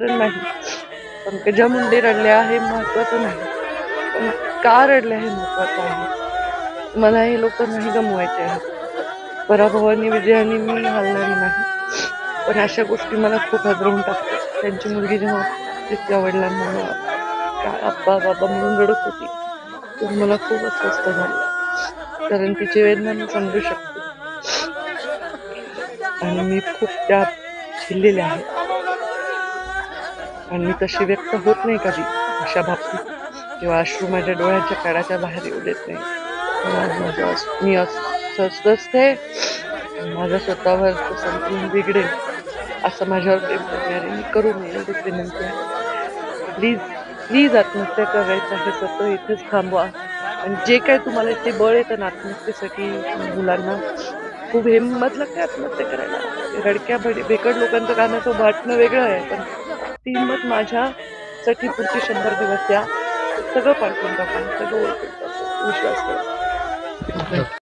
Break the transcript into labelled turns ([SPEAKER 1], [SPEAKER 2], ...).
[SPEAKER 1] नाही. पंकजा मुंडे रडल्या हे महत्वाचं नाही, पण का रडल्या हे महत्वाचं आहे. मला हे लोक नाही गमवायचे आहेत. पराभवानी विजयाने मी हलणारी नाही, पण अशा गोष्टी मला खूप हादरवून टाकतात. त्यांची मुलगी जेव्हा तिच्या वडिलांना आब्बा बाबा म्हणून रडत होती, तर मला खूप अस्वस्थ झालं, कारण तिची वेदना मी समजू शकते आणि मी खूप त्या झेललेल्या आहेत आणि मी तशी व्यक्त होत नाही कधी अशा बाबतीत, किंवा अश्रू माझ्या डोळ्यांच्या कडाच्या बाहेर येऊ देत नाही. मी असते माझा स्वतःवर संतुलन बिघडेल असं माझ्यावर प्रेम करणाऱ्यांनी करू नये एवढीच विनंती आहे. प्लीज प्लीज आत्महत्या करायचं आहे तर इथेच थांबवा. आणि जे काय तुम्हाला इथे बळ येतं ना आत्महत्येसाठी, मुलांना खूप हिंमत लागते आत्महत्या करायला. रडक्या बेकड लोकांचं गाण्याचं वाटणं वेगळं आहे, पण ती हिंमत माझ्यासाठी पुढचे 100 दिवस द्या. सगळं पालटून टाकून, सगळं ओळखून टाकून विश्वास करा.